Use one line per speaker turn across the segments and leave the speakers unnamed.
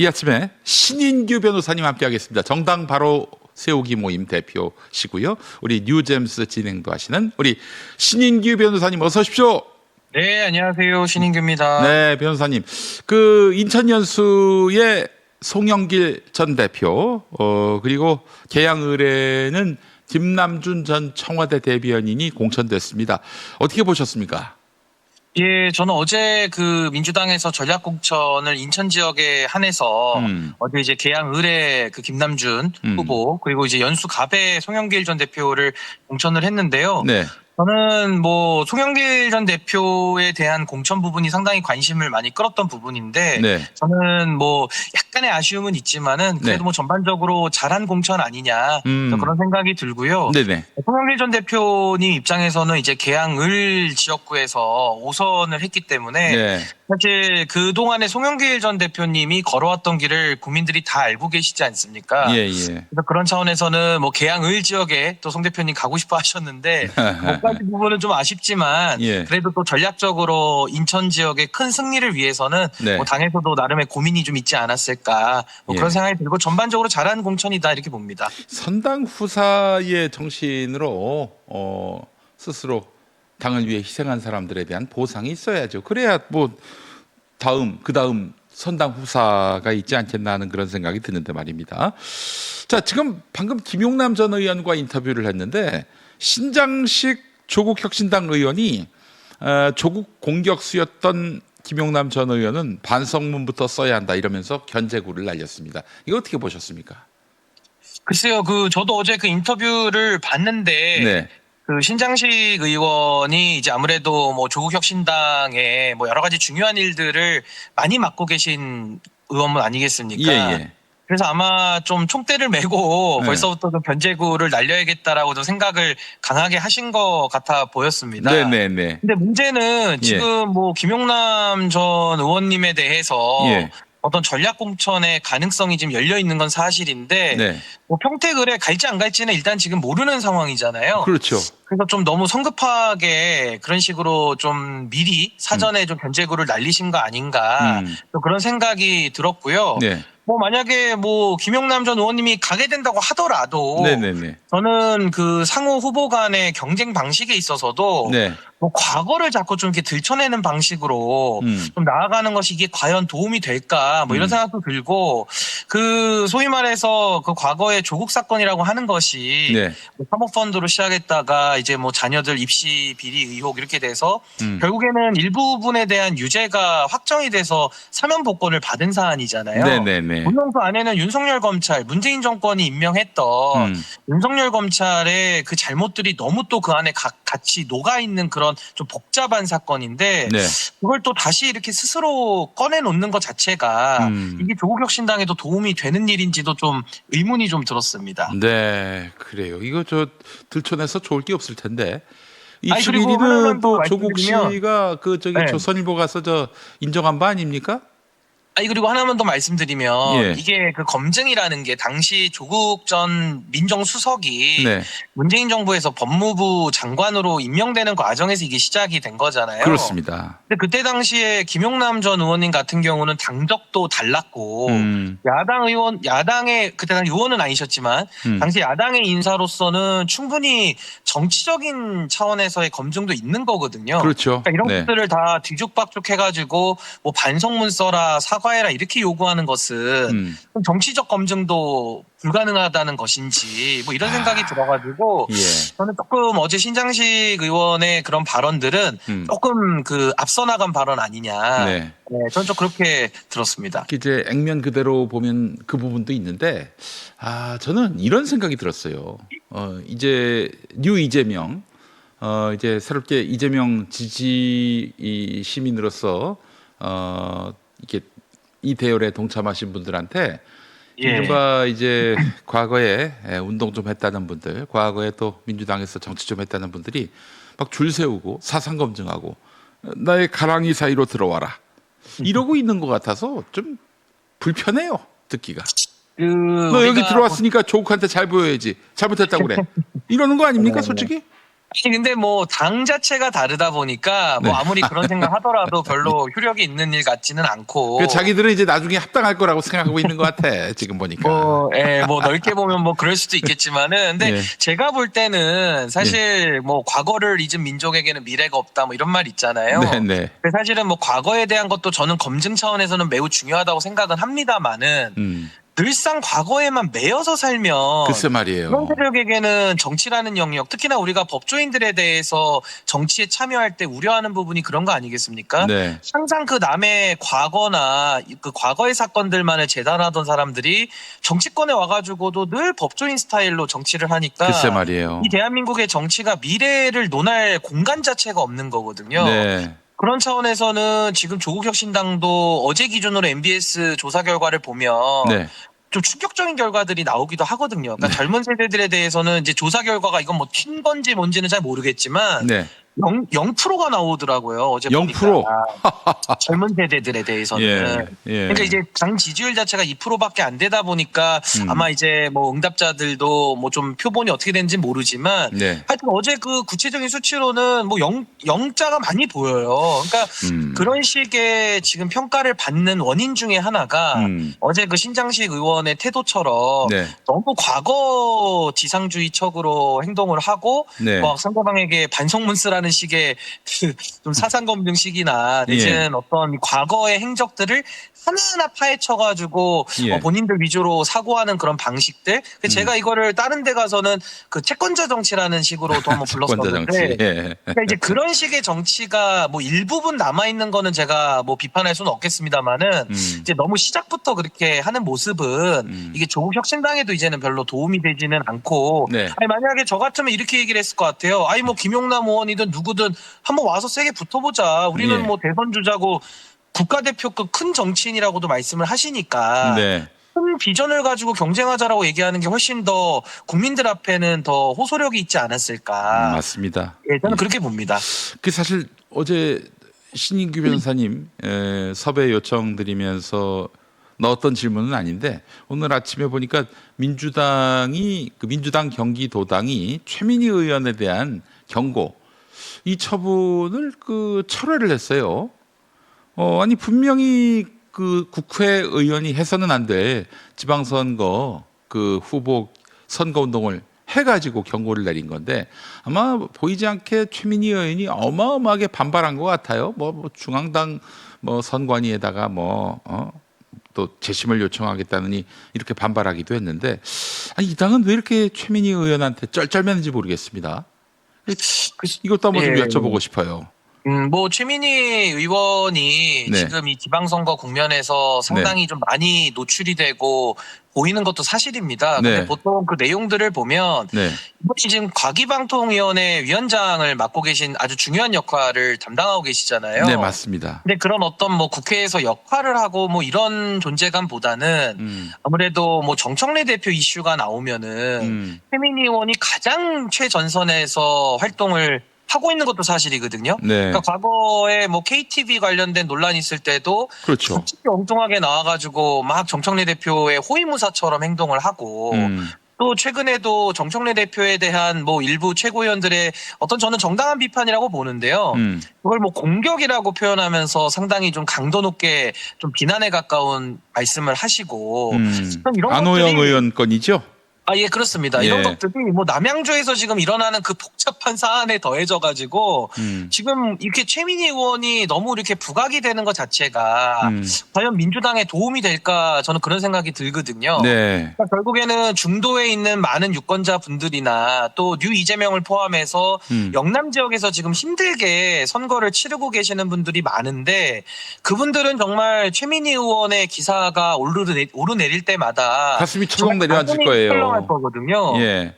이 아침에 신인규 변호사님 함께하겠습니다. 정당 바로 세우기 모임 대표시고요. 우리 뉴잼스 진행도 하시는 우리 신인규 변호사님 어서 오십시오.
네, 안녕하세요. 신인규입니다.
네, 변호사님. 그 인천 연수의 송영길 전 대표, 그리고 계양 의뢰는 김남준 전 청와대 대변인이 공천됐습니다. 어떻게 보셨습니까?
예, 저는 어제 그 민주당에서 전략공천을 인천 지역에 한해서 어제 이제 계양 의뢰 그 김남준 후보 그리고 이제 연수 갑의 송영길 전 대표를 공천을 했는데요.
네.
저는 뭐 송영길 전 대표에 대한 공천 부분이 상당히 관심을 많이 끌었던 부분인데
네.
저는 뭐 약간의 아쉬움은 있지만은 그래도
네.
뭐 전반적으로 잘한 공천 아니냐 그런 생각이 들고요.
네네.
송영길 전 대표님 입장에서는 이제 계양을 지역구에서 5선을 했기 때문에
네.
사실 그동안에 송영길 전 대표님이 걸어왔던 길을 국민들이 다 알고 계시지 않습니까?
예, 예.
그래서 그런 차원에서는 뭐 계양을 지역에 또 송 대표님 가고 싶어 하셨는데 못 가신 부분은 좀 아쉽지만
예.
그래도 또 전략적으로 인천 지역의 큰 승리를 위해서는
네.
뭐 당에서도 나름의 고민이 좀 있지 않았을까 뭐
예.
그런 생각이 들고 전반적으로 잘한 공천이다 이렇게 봅니다.
선당 후사의 정신으로 스스로 당을 위해 희생한 사람들에 대한 보상이 있어야죠. 그래야 뭐 그 다음 선당 후사가 있지 않겠나 하는 그런 생각이 드는데 말입니다. 자, 지금 방금 김용남 전 의원과 인터뷰를 했는데 신장식 조국혁신당 의원이 조국 공격수였던 김용남 전 의원은 반성문부터 써야 한다 이러면서 견제구를 날렸습니다. 이거 어떻게 보셨습니까?
글쎄요, 저도 어제 그 인터뷰를 봤는데
네.
그 신장식 의원이 이제 아무래도 뭐 조국혁신당에 뭐 여러 가지 중요한 일들을 많이 맡고 계신 의원은 아니겠습니까?
예, 예.
그래서 아마 좀 총대를 메고
네.
벌써부터 좀 견제구를 날려야겠다라고 좀 생각을 강하게 하신 것 같아 보였습니다.
네네네.
근데 문제는
예.
지금 뭐 김용남 전 의원님에 대해서
예.
어떤 전략 공천의 가능성이 지금 열려 있는 건 사실인데
네.
뭐 평택을에 갈지 안 갈지는 일단 지금 모르는 상황이잖아요.
그렇죠.
그래서 좀 너무 성급하게 그런 식으로 좀 미리 사전에 좀 견제구를 날리신 거 아닌가 또 그런 생각이 들었고요.
네.
뭐 만약에 뭐 김용남 전 의원님이 가게 된다고 하더라도
네네네.
저는 그 상호 후보 간의 경쟁 방식에 있어서도
네.
뭐 과거를 자꾸 좀 이렇게 들춰내는 방식으로 좀 나아가는 것이 이게 과연 도움이 될까 뭐 이런 생각도 들고 그 소위 말해서 그 과거의 조국 사건이라고 하는 것이
네.
뭐 사모펀드로 시작했다가 이제 뭐 자녀들 입시 비리 의혹 이렇게 돼서 결국에는 일부분에 대한 유죄가 확정이 돼서 사면 복권을 받은 사안이잖아요.
네네네.
물론 그 안에는 윤석열 검찰, 문재인 정권이 임명했던 윤석열 검찰의 그 잘못들이 너무 또 그 안에 같이 녹아 있는 그런 좀 복잡한 사건인데
네.
그걸 또 다시 이렇게 스스로 꺼내놓는 것 자체가 이게 조국혁신당에도 도움이 되는 일인지도 좀 의문이 좀 들었습니다.
네, 그래요. 이거 저 들춰내서 좋을 게 없을 텐데.
아니, 그리고 하나만
21일은
더
또 조국
말씀드리면
씨가
네.
조선일보 가서 저 인정한 바 아닙니까?
아니 그리고 하나만 더 말씀드리면
예.
이게 그 검증이라는 게 당시 조국 전 민정수석이
네.
문재인 정부에서 법무부 장관으로 임명되는 과정에서 이게 시작이 된 거잖아요.
그렇습니다.
근데 그때 당시에 김용남 전 의원님 같은 경우는 당적도 달랐고 야당의 그때 당시 의원은 아니셨지만 당시 야당의 인사로서는 충분히 정치적인 차원에서의 검증도 있는 거거든요.
그렇죠.
그러니까 이런
네.
것들을 다 뒤죽박죽 해가지고 뭐 반성문 써라 사과해라 이렇게 요구하는 것은 좀 정치적 검증도 불가능하다는 것인지 뭐 이런 생각이 들어가지고
예.
저는 조금 어제 신장식 의원의 그런 발언들은 조금 그 앞서 나간 발언 아니냐.
네.
네, 저는 좀 그렇게 들었습니다.
이제 액면 그대로 보면 그 부분도 있는데, 저는 이런 생각이 들었어요. 이제 뉴 이재명, 이제 새롭게 이재명 지지 시민으로서 이렇게 이 대열에 동참하신 분들한테 이른바 이제 과거에 운동 좀 했다는 분들, 과거에 또 민주당에서 정치 좀 했다는 분들이 막 줄 세우고 사상 검증하고 나의 가랑이 사이로 들어와라 이러고 있는 것 같아서 좀 불편해요, 듣기가. 너 여기 들어왔으니까 조국한테 잘 보여야지. 잘못했다고 그래. 이러는 거 아닙니까, 솔직히?
아니, 근데 뭐 당 자체가 다르다 보니까 뭐
네.
아무리 그런 생각 하더라도 별로 효력이 있는 일 같지는 않고.
그 자기들은 이제 나중에 합당할 거라고 생각하고 있는 것 같아. 지금 보니까.
뭐 넓게 보면 뭐 그럴 수도 있겠지만은, 근데
예.
제가 볼 때는 사실 뭐 과거를 잊은 민족에게는 미래가 없다 뭐 이런 말 있잖아요.
네네.
근데 사실은 뭐 과거에 대한 것도 저는 검증 차원에서는 매우 중요하다고 생각은 합니다만은 늘상 과거에만 매여서 살면
글쎄
그런
말이에요.
세력에게는 정치라는 영역, 특히나 우리가 법조인들에 대해서 정치에 참여할 때 우려하는 부분이 그런 거 아니겠습니까?
네.
항상 그 남의 과거나 그 과거의 사건들만을 재단하던 사람들이 정치권에 와가지고도 늘 법조인 스타일로 정치를 하니까
글쎄 말이에요.
이 대한민국의 정치가 미래를 논할 공간 자체가 없는 거거든요.
네.
그런 차원에서는 지금 조국혁신당도 어제 기준으로 MBS 조사 결과를 보면
네.
좀 충격적인 결과들이 나오기도 하거든요. 그러니까 젊은 세대들에 대해서는 이제 조사 결과가 이건 뭐 튄 건지 뭔지는 잘 모르겠지만
네.
0%가 나오더라고요. 어제
0%?
보니까 젊은 세대들에 대해서는.
예. 예.
그러니까 이제 당 지지율 자체가 2%밖에 안 되다 보니까 아마 이제 뭐 응답자들도 뭐 좀 표본이 어떻게 되는지 모르지만
네.
하여튼 어제 그 구체적인 수치로는 뭐 영자가 많이 보여요. 그러니까 그런 식의 지금 평가를 받는 원인 중에 하나가 어제 그 신장식 의원의 태도처럼
네.
너무 과거 지상주의적으로 행동을 하고
네.
뭐 상대방에게 반성문 쓰라는 식의 그 좀 사상 검증식이나 내지는 어떤 과거의 행적들을 하나하나 파헤쳐가지고
예.
본인들 위주로 사고하는 그런 방식들. 제가 이거를 다른 데 가서는 그 채권자 정치라는 식으로도 한번
채권자 정치.
불렀었는데,
예.
그러니까 이제 그런 식의 정치가 뭐 일부분 남아 있는 거는 제가 뭐 비판할 수는 없겠습니다만은 이제 너무 시작부터 그렇게 하는 모습은 이게 조국 혁신당에도 이제는 별로 도움이 되지는 않고.
네.
아니 만약에 저 같으면 이렇게 얘기를 했을 것 같아요. 아니 뭐 김용남 의원이든 누구든 한번 와서 세게 붙어보자. 우리는
예.
뭐 대선 주자고 국가대표급 큰 정치인이라고도 말씀을 하시니까
네.
큰 비전을 가지고 경쟁하자라고 얘기하는 게 훨씬 더 국민들 앞에는 더 호소력이 있지 않았을까.
맞습니다.
예, 저는 그렇게 봅니다.
그 사실 어제 신인규 변호사님 섭외 요청드리면서 넣었던 질문은 아닌데 오늘 아침에 보니까 민주당 경기도당이 최민희 의원에 대한 경고 이 처분을 철회를 했어요. 아니 분명히 그 국회의원이 해서는 안 돼 지방선거 그 후보 선거운동을 해가지고 경고를 내린 건데 아마 보이지 않게 최민희 의원이 어마어마하게 반발한 것 같아요. 뭐 중앙당 선관위에다가 또 재심을 요청하겠다느니 이렇게 반발하기도 했는데 아니, 이 당은 왜 이렇게 최민희 의원한테 쩔쩔매는지 모르겠습니다. 이것도 한번 좀 여쭤보고 싶어요.
뭐 최민희 의원이
네.
지금 이 지방선거 국면에서 상당히 좀 많이 노출이 되고 보이는 것도 사실입니다. 근데
네.
보통 그 내용들을 보면
네.
이분이 지금 과기방통위원회 위원장을 맡고 계신 아주 중요한 역할을 담당하고 계시잖아요.
네, 맞습니다.
근데 그런 어떤 뭐 국회에서 역할을 하고 뭐 이런 존재감보다는 아무래도 뭐 정청래 대표 이슈가 나오면은 최민희 의원이 가장 최전선에서 활동을 하고 있는 것도 사실이거든요.
네.
그러니까 과거에 뭐 KTV 관련된 논란이 있을 때도
그렇죠.
솔직히 엉뚱하게 나와가지고 막 정청래 대표의 호위무사처럼 행동을 하고 또 최근에도 정청래 대표에 대한 뭐 일부 최고위원들의 어떤 저는 정당한 비판이라고 보는데요. 그걸 뭐 공격이라고 표현하면서 상당히 좀 강도 높게 좀 비난에 가까운 말씀을 하시고 이런
안호영
것들이
의원 건이죠?
예, 그렇습니다.
예.
이런 것들이 뭐 남양주에서 지금 일어나는 그 복잡한 사안에 더해져가지고 지금 이렇게 최민희 의원이 너무 이렇게 부각이 되는 것 자체가 과연 민주당에 도움이 될까 저는 그런 생각이 들거든요.
네.
그러니까 결국에는 중도에 있는 많은 유권자 분들이나 또 뉴 이재명을 포함해서 영남 지역에서 지금 힘들게 선거를 치르고 계시는 분들이 많은데 그분들은 정말 최민희 의원의 기사가 오르내릴 때마다
가슴이 철렁 내려앉을 거예요.
할 거거든요.
예.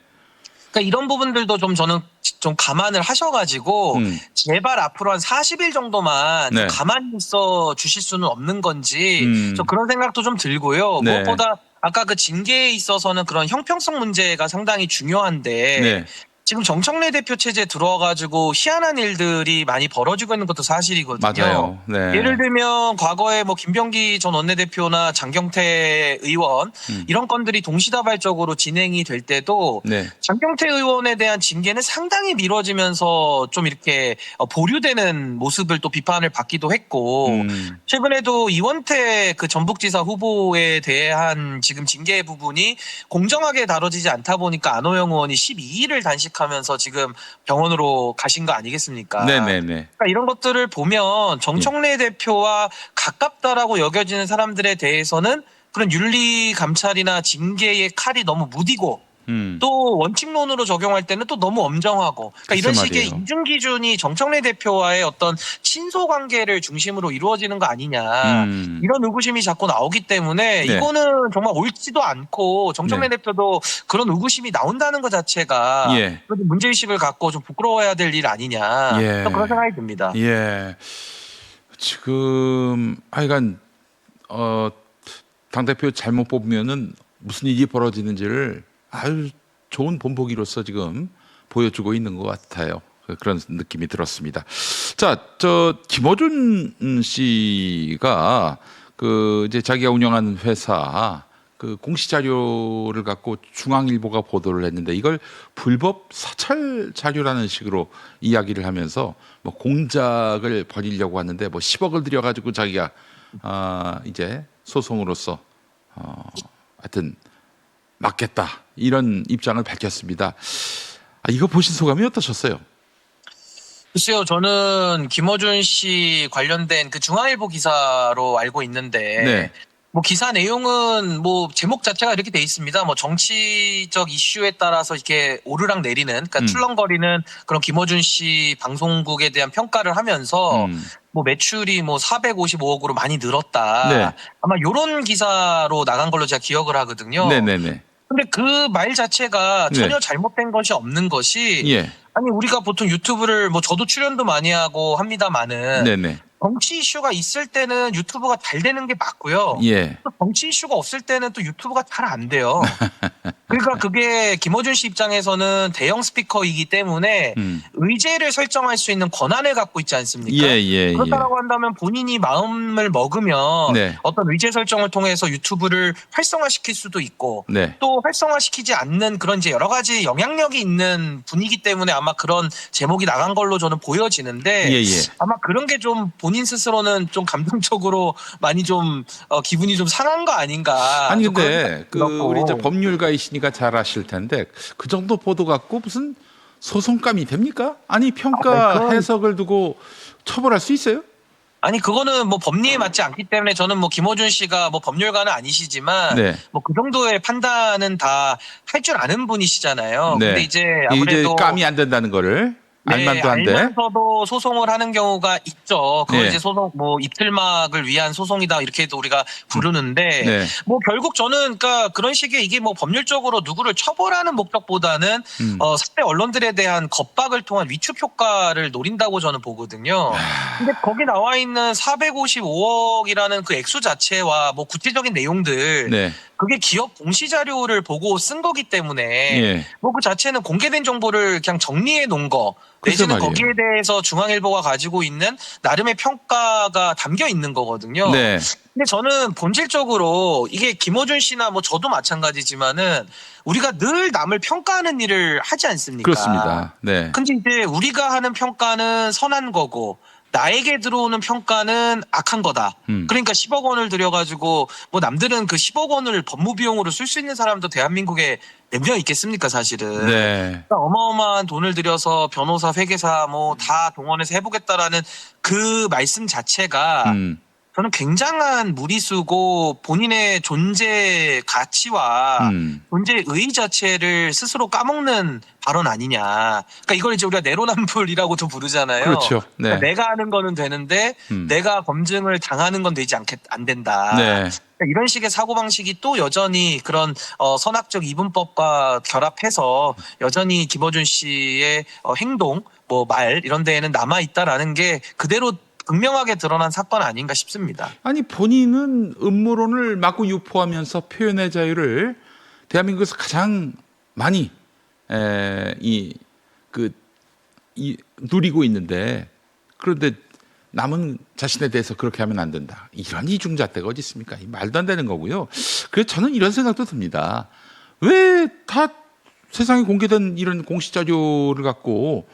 그러니까 이런 부분들도 저는 좀 감안을 하셔가지고 제발 앞으로 한 40일 정도만 좀
네.
가만히 있어 주실 수는 없는 건지 좀 그런 생각도 좀 들고요.
네.
무엇보다 아까 그 징계에 있어서는 그런 형평성 문제가 상당히 중요한데
네.
지금 정청래 대표 체제 들어와가지고 희한한 일들이 많이 벌어지고 있는 것도 사실이거든요.
맞아요. 네.
예를 들면 과거에 뭐 김병기 전 원내대표나 장경태 의원 이런 건들이 동시다발적으로 진행이 될 때도
네.
장경태 의원에 대한 징계는 상당히 미뤄지면서 좀 이렇게 보류되는 모습을 또 비판을 받기도 했고 최근에도 이원택 그 전북지사 후보에 대한 지금 징계 부분이 공정하게 다뤄지지 않다 보니까 안호영 의원이 12일을 단식하면서 지금 병원으로 가신 거 아니겠습니까?
네네네.
그러니까 이런 것들을 보면 정청래 대표와 가깝다라고 여겨지는 사람들에 대해서는 그런 윤리 감찰이나 징계의 칼이 너무 무디고 또 원칙론으로 적용할 때는 또 너무 엄정하고 그러니까 이런 식의
말이에요.
이중 기준이 정청래 대표와의 어떤 친소 관계를 중심으로 이루어지는 거 아니냐 이런 의구심이 자꾸 나오기 때문에
네.
이거는 정말 옳지도 않고 정청래
네.
대표도 그런 의구심이 나온다는 것 자체가
예.
문제의식을 갖고 좀 부끄러워해야 될 일 아니냐
예.
그런 생각이 듭니다.
예. 지금 하여간 당대표 잘못 뽑으면은 무슨 일이 벌어지는지를 아주 좋은 본보기로서 지금 보여주고 있는 것 같아요. 그런 느낌이 들었습니다. 자, 김어준 씨가 이제 자기가 운영하는 회사 그 공시 자료를 갖고 중앙일보가 보도를 했는데 이걸 불법 사찰 자료라는 식으로 이야기를 하면서 뭐 공작을 벌이려고 하는데 뭐 10억을 들여가지고 자기가 이제 소송으로서 하여튼 맞겠다 이런 입장을 밝혔습니다. 이거 보신 소감이 어떠셨어요?
글쎄요, 저는 김어준 씨 관련된 그 중앙일보 기사로 알고 있는데,
네.
뭐 기사 내용은 뭐 제목 자체가 이렇게 돼 있습니다. 뭐 정치적 이슈에 따라서 이렇게 오르락 내리는, 그러니까 출렁거리는 그런 김어준 씨 방송국에 대한 평가를 하면서 뭐 매출이 뭐 455억으로 많이 늘었다.
네.
아마 요런 기사로 나간 걸로 제가 기억을 하거든요.
네네네.
근데 그 말 자체가 전혀
네.
잘못된 것이 없는 것이
예.
아니 우리가 보통 유튜브를 뭐 저도 출연도 많이 하고 합니다마는
네네.
정치 이슈가 있을 때는 유튜브가 잘 되는 게 맞고요.
예.
또 정치 이슈가 없을 때는 또 유튜브가 잘 안 돼요. 그러니까 그게 김어준 씨 입장에서는 대형 스피커이기 때문에 의제를 설정할 수 있는 권한을 갖고 있지 않습니까?
예.
그렇다고 한다면 본인이 마음을 먹으면
네.
어떤 의제 설정을 통해서 유튜브를 활성화시킬 수도 있고
네.
또 활성화시키지 않는 그런 이제 여러 가지 영향력이 있는 분이기 때문에 아마 그런 제목이 나간 걸로 저는 보여지는데
예.
아마 그런 게 좀 본인 스스로는 좀 감정적으로 많이 좀 기분이 좀 상한 거 아닌가.
아니
좀 그런
근데
생각이 들었고.
우리 이제 법률가이시니까 잘 아실 텐데 그 정도 보도 갖고 무슨 소송감이 됩니까? 아니 평가 해석을 두고 처벌할 수 있어요?
아니 그거는 뭐 법리에 맞지 않기 때문에 저는 뭐 김어준 씨가 뭐 법률가는 아니시지만
네.
뭐 그 정도의 판단은 다 할 줄 아는 분이시잖아요.
네.
근데 이제 아무래도
감이 안 된다는 거를 알만도 한데.
알면서도 소송을 하는 경우가 있죠. 그걸
네.
이제 소송 뭐 입틀막을 위한 소송이다 이렇게도 우리가 부르는데
네.
뭐 결국 저는 그러니까 그런 식의 이게 뭐 법률적으로 누구를 처벌하는 목적보다는 사회 언론들에 대한 겁박을 통한 위축 효과를 노린다고 저는 보거든요. 근데 거기 나와 있는 455억이라는 그 액수 자체와 뭐 구체적인 내용들
네.
그게 기업 공시 자료를 보고 쓴 거기 때문에
예.
뭐 그 자체는 공개된 정보를 그냥 정리해 놓은 거
글쎄
내지는
말이에요.
거기에 대해서 중앙일보가 가지고 있는 나름의 평가가 담겨 있는 거거든요.
네.
근데 저는 본질적으로 이게 김어준 씨나 뭐 저도 마찬가지지만은 우리가 늘 남을 평가하는 일을 하지 않습니까?
그렇습니다. 네.
근데 이제 우리가 하는 평가는 선한 거고 나에게 들어오는 평가는 악한 거다. 그러니까 10억 원을 들여가지고 뭐 남들은 그 10억 원을 법무 비용으로 쓸 수 있는 사람도 대한민국에 몇 명 있겠습니까 사실은.
네.
그러니까 어마어마한 돈을 들여서 변호사, 회계사 뭐 다 동원해서 해보겠다라는 그 말씀 자체가 저는 굉장한 무리수고 본인의 존재 가치와 존재 의 자체를 스스로 까먹는 발언 아니냐. 그러니까 이걸 이제 우리가 내로남불이라고도 부르잖아요.
그렇죠. 네.
그러니까 내가 하는 거는 되는데 내가 검증을 당하는 건 안 된다.
네.
그러니까 이런 식의 사고방식이 또 여전히 그런 선악적 이분법과 결합해서 여전히 김어준 씨의 행동, 뭐 말 이런 데에는 남아있다라는 게 그대로 극명하게 드러난 사건 아닌가 싶습니다.
아니 본인은 음모론을 마구 유포하면서 표현의 자유를 대한민국에서 가장 많이 누리고 있는데 그런데 남은 자신에 대해서 그렇게 하면 안 된다. 이런 이중잣대가 어디 있습니까? 말도 안 되는 거고요. 그래서 저는 이런 생각도 듭니다. 왜 다 세상에 공개된 이런 공시 자료를 갖고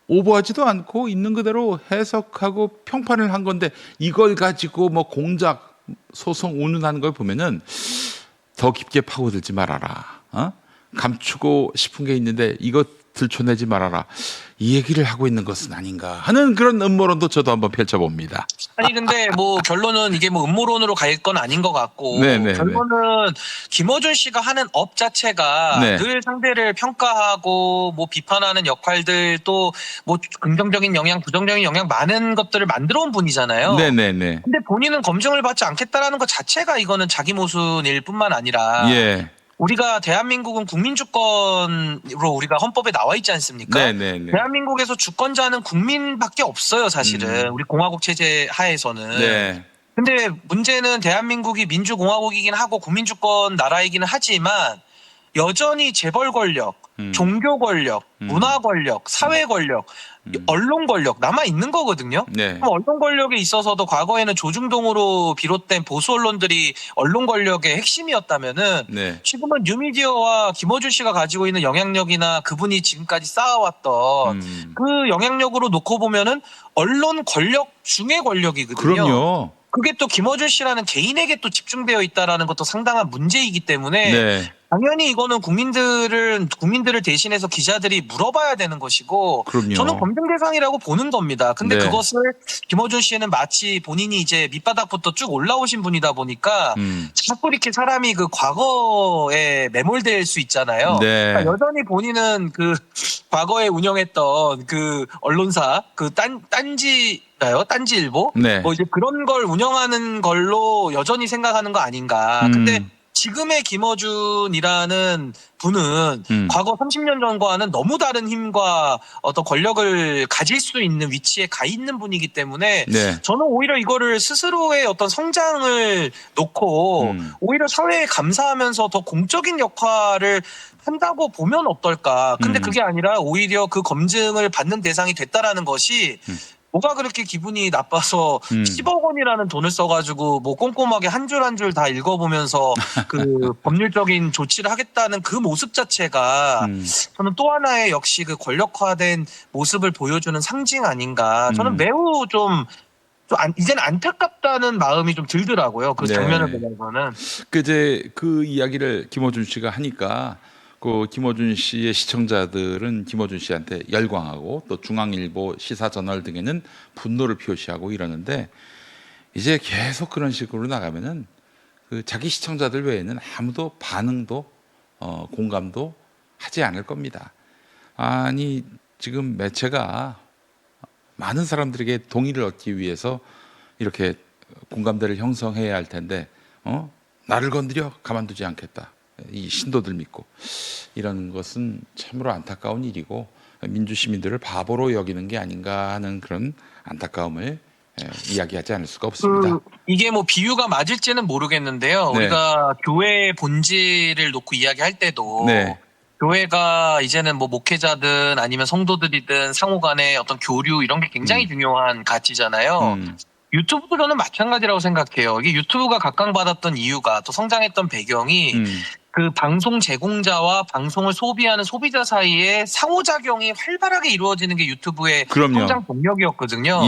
오버하지도 않고 있는 그대로 해석하고 평판을 한 건데 이걸 가지고 뭐 공작 소송 운운하는 걸 보면은 더 깊게 파고들지 말아라. 감추고 싶은 게 있는데 이거 들춰내지 말아라. 이 얘기를 하고 있는 것은 아닌가 하는 그런 음모론도 저도 한번 펼쳐봅니다.
아니 근데 뭐 결론은 이게 뭐 음모론으로 갈 건 아닌 것 같고 결론은 김어준 씨가 하는 업 자체가 늘 상대를 평가하고 뭐 비판하는 역할들 또 뭐 긍정적인 영향, 부정적인 영향 많은 것들을 만들어 온 분이잖아요.
네네네.
근데 본인은 검증을 받지 않겠다라는 것 자체가 이거는 자기 모순일 뿐만 아니라 우리가 대한민국은 국민주권으로 우리가 헌법에 나와 있지 않습니까?
네네네.
대한민국에서 주권자는 국민밖에 없어요, 사실은. 우리 공화국 체제 하에서는. 근데 문제는 대한민국이 민주공화국이긴 하고 국민주권 나라이기는 하지만 여전히 재벌 권력, 종교 권력, 문화 권력, 사회 권력, 언론 권력 남아 있는 거거든요. 그럼 언론 권력에 있어서도 과거에는 조중동으로 비롯된 보수 언론들이 언론 권력의 핵심이었다면은 지금은 뉴미디어와 김어준 씨가 가지고 있는 영향력이나 그분이 지금까지 쌓아왔던 그 영향력으로 놓고 보면은 언론 권력 중의 권력이거든요.
그럼요.
그게 또 김어준 씨라는 개인에게 또 집중되어 있다라는 것도 상당한 문제이기 때문에 당연히 이거는 국민들을 대신해서 기자들이 물어봐야 되는 것이고 저는 검증 대상이라고 보는 겁니다. 근데 그것을 김어준 씨는 마치 본인이 이제 밑바닥부터 쭉 올라오신 분이다 보니까 자꾸 이렇게 사람이 그 과거에 매몰될 수 있잖아요. 그러니까 여전히 본인은 그 과거에 운영했던 그 언론사 그 딴지일보 뭐 이제 그런 걸 운영하는 걸로 여전히 생각하는 거 아닌가. 근데 지금의 김어준이라는 분은 과거 30년 전과는 너무 다른 힘과 어떤 권력을 가질 수 있는 위치에 가 있는 분이기 때문에 저는 오히려 이거를 스스로의 어떤 성장을 놓고 오히려 사회에 감사하면서 더 공적인 역할을 한다고 보면 어떨까. 근데 그게 아니라 오히려 그 검증을 받는 대상이 됐다라는 것이 뭐가 그렇게 기분이 나빠서 10억 원이라는 돈을 써가지고 뭐 꼼꼼하게 한 줄 한 줄 다 읽어보면서 그 법률적인 조치를 하겠다는 그 모습 자체가 저는 또 하나의 역시 그 권력화된 모습을 보여주는 상징 아닌가. 저는 매우 이제는 안타깝다는 마음이 좀 들더라고요. 그 장면을 보면서는.
그 이야기를 김어준 씨가 하니까 그 김어준 씨의 시청자들은 김어준 씨한테 열광하고 또 중앙일보 시사저널 등에는 분노를 표시하고 이러는데 이제 계속 그런 식으로 나가면은 그 자기 시청자들 외에는 아무도 반응도 공감도 하지 않을 겁니다. 아니 지금 매체가 많은 사람들에게 동의를 얻기 위해서 이렇게 공감대를 형성해야 할 텐데 나를 건드려 가만두지 않겠다. 이 신도들 믿고 이런 것은 참으로 안타까운 일이고 민주 시민들을 바보로 여기는 게 아닌가 하는 그런 안타까움을 이야기하지 않을 수가 없습니다.
이게 뭐 비유가 맞을지는 모르겠는데요. 우리가 교회의 본질을 놓고 이야기할 때도 교회가 이제는 뭐 목회자든 아니면 성도들이든 상호간의 어떤 교류 이런 게 굉장히 중요한 가치잖아요. 유튜브도 저는 마찬가지라고 생각해요. 이게 유튜브가 각광받았던 이유가 또 성장했던 배경이 그 방송 제공자와 방송을 소비하는 소비자 사이에 상호작용이 활발하게 이루어지는 게 유튜브의 성장 동력이었거든요.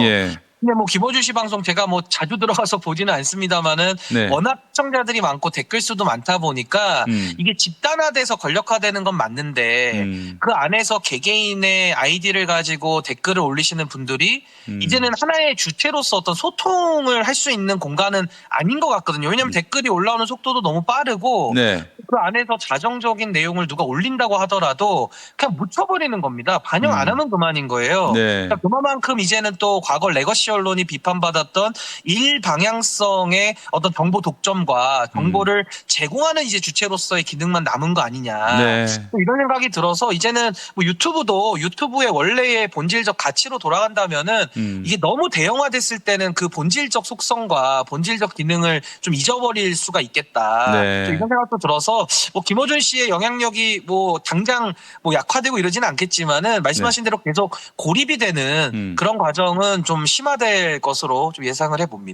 근데 뭐 김어준 씨 방송 제가 뭐 자주 들어가서 보지는 않습니다만은 워낙 시청자들이 많고 댓글 수도 많다 보니까 이게 집단화돼서 권력화되는 건 맞는데 그 안에서 개개인의 아이디를 가지고 댓글을 올리시는 분들이 이제는 하나의 주체로서 어떤 소통을 할 수 있는 공간은 아닌 것 같거든요. 왜냐하면 댓글이 올라오는 속도도 너무 빠르고 그 안에서 자정적인 내용을 누가 올린다고 하더라도 그냥 묻혀버리는 겁니다. 반영 안 하면 그만인 거예요. 그러니까 그만큼 이제는 또 과거 레거시 언론이 비판받았던 일방향성의 어떤 정보 독점과 정보를 제공하는 이제 주체로서의 기능만 남은 거 아니냐. 이런 생각이 들어서 이제는 뭐 유튜브도 유튜브의 원래의 본질적 가치로 돌아간다면은 이게 너무 대형화됐을 때는 그 본질적 속성과 본질적 기능을 좀 잊어버릴 수가 있겠다. 이런 생각도 들어서 따라서 뭐 김어준 씨의 영향력이 뭐 당장 뭐 약화되고 이러지는 않겠지만은 말씀하신 대로 계속 고립이 되는 그런 과정은 좀 심화될 것으로 좀 예상을 해봅니다.